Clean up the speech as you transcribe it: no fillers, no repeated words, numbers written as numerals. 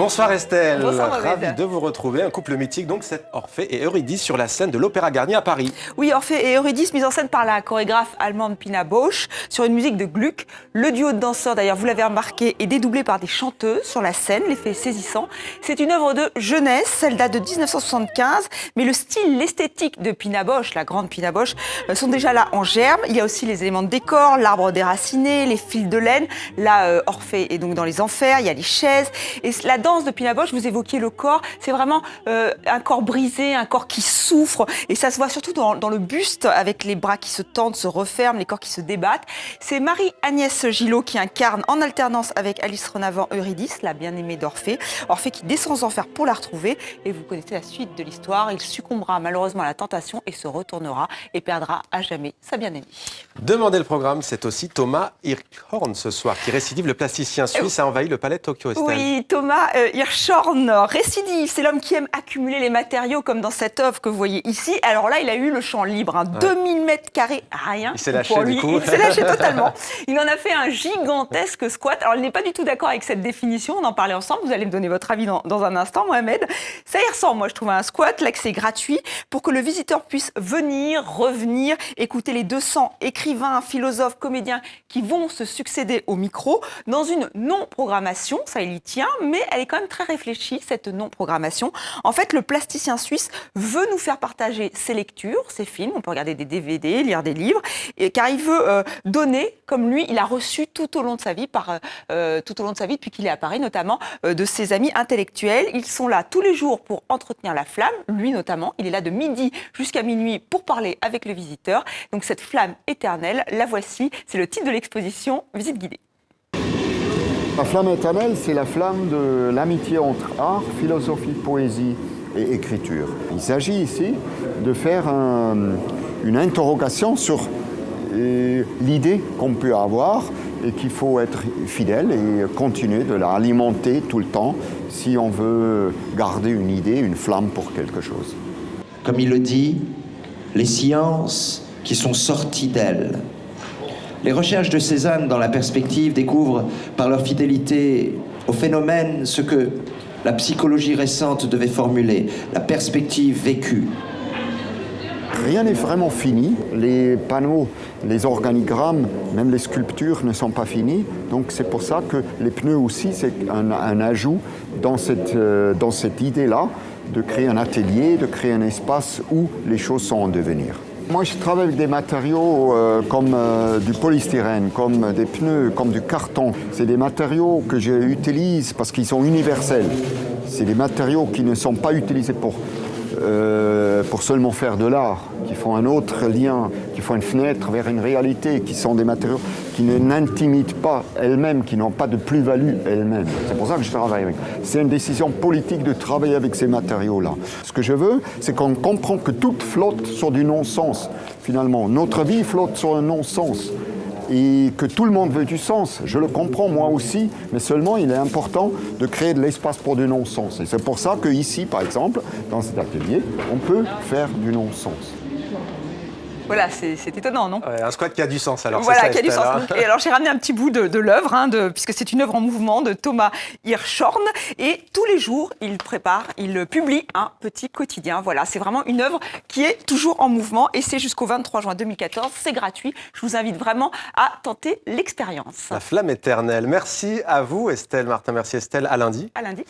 Bonsoir Estelle, Bonsoir ravi de vous retrouver. Un couple mythique, donc c'est Orphée et Eurydice sur la scène de l'Opéra Garnier à Paris. Oui, Orphée et Eurydice, mise en scène par la chorégraphe allemande Pina Bausch, sur une musique de Gluck. Le duo de danseurs, d'ailleurs, vous l'avez remarqué, est dédoublé par des chanteuses sur la scène, l'effet saisissant. C'est une œuvre de jeunesse, elle date de 1975, mais le style, l'esthétique de Pina Bausch, la grande Pina Bausch, sont déjà là en germe. Il y a aussi les éléments de décor, l'arbre déraciné, les fils de laine. Là, Orphée est donc dans les enfers, il y a les chaises. Et la danse de Pina Bausch, vous évoquiez le corps, c'est vraiment un corps brisé, un corps qui souffre. Et ça se voit surtout dans le buste, avec les bras qui se tendent, se referment, les corps qui se débattent. C'est Marie-Agnès Gillot qui incarne en alternance avec Alice Renavant Eurydice, la bien-aimée d'Orphée. Orphée qui descend aux enfers pour la retrouver. Et vous connaissez la suite de l'histoire. Il succombera malheureusement à la tentation et se retournera et perdra à jamais sa bien-aimée. Demandez le programme, c'est aussi Thomas Hirschhorn ce soir, qui récidive. Le plasticien suisse a envahi le palais de Tokyo, Estelle. Oui, Thomas Hirschhorn, récidive. C'est l'homme qui aime accumuler les matériaux, comme dans cette œuvre que vous voyez ici. Alors là, il a eu le champ libre, 2000 mètres carrés, rien. Il s'est lâché pour lui. du coup. Il s'est lâché totalement. Il en a fait un gigantesque squat. Alors, il n'est pas du tout d'accord avec cette définition. On en parlait ensemble. Vous allez me donner votre avis dans un instant, Mohamed. Ça y ressemble, moi, je trouve, à un squat. L'accès est gratuit pour que le visiteur puisse venir, revenir, écouter les 200 écrivains, philosophes, comédiens qui vont se succéder au micro dans une non-programmation. Ça, il y tient, mais elle est quand même très réfléchie, cette non-programmation. En fait, le plasticien suisse veut nous faire partager ses lectures, ses films. On peut regarder des DVD, lire des livres, car il veut donner, comme lui, il a reçu tout au long de sa vie, depuis qu'il est à Paris, notamment de ses amis intellectuels. Ils sont là tous les jours pour entretenir la flamme, lui notamment. Il est là de midi jusqu'à minuit pour parler avec le visiteur. Donc cette flamme éternelle, la voici. C'est le titre de l'exposition Visite guidée. La flamme éternelle, c'est la flamme de l'amitié entre art, philosophie, poésie et écriture. Il s'agit ici de faire une interrogation sur l'idée qu'on peut avoir et qu'il faut être fidèle et continuer de l'alimenter tout le temps si on veut garder une idée, une flamme pour quelque chose. Comme il le dit, les sciences qui sont sorties d'elle. Les recherches de Cézanne dans la perspective découvrent par leur fidélité au phénomène ce que la psychologie récente devait formuler, la perspective vécue. Rien n'est vraiment fini. Les panneaux, les organigrammes, même les sculptures ne sont pas finis. Donc c'est pour ça que les pneus aussi, c'est un ajout dans cette idée-là de créer un atelier, de créer un espace où les choses sont en devenir. Moi, je travaille avec des matériaux comme du polystyrène, comme des pneus, comme du carton. C'est des matériaux que j'utilise parce qu'ils sont universels. C'est des matériaux qui ne sont pas utilisés pour seulement faire de l'art, qui font un autre lien, qui font une fenêtre vers une réalité, qui sont des matériaux qui n'intimident pas elles-mêmes, qui n'ont pas de plus-value elles-mêmes. C'est pour ça que je travaille avec. C'est une décision politique de travailler avec ces matériaux-là. Ce que je veux, c'est qu'on comprend que tout flotte sur du non-sens, finalement. Notre vie flotte sur un non-sens. Et que tout le monde veut du sens. Je le comprends moi aussi, mais seulement il est important de créer de l'espace pour du non-sens. Et c'est pour ça qu'ici, par exemple, dans cet atelier, on peut faire du non-sens. Voilà, c'est étonnant, non? Ouais, un squat qui a du sens, alors. Voilà, c'est ça, qui a du Estelle, sens. hein. Et alors, j'ai ramené un petit bout de l'œuvre, puisque c'est une œuvre en mouvement de Thomas Hirschhorn. Et tous les jours, il publie un petit quotidien. Voilà, c'est vraiment une œuvre qui est toujours en mouvement. Et c'est jusqu'au 23 juin 2014. C'est gratuit. Je vous invite vraiment à tenter l'expérience. La flamme éternelle. Merci à vous, Estelle Martin. Merci, Estelle. À lundi. À lundi.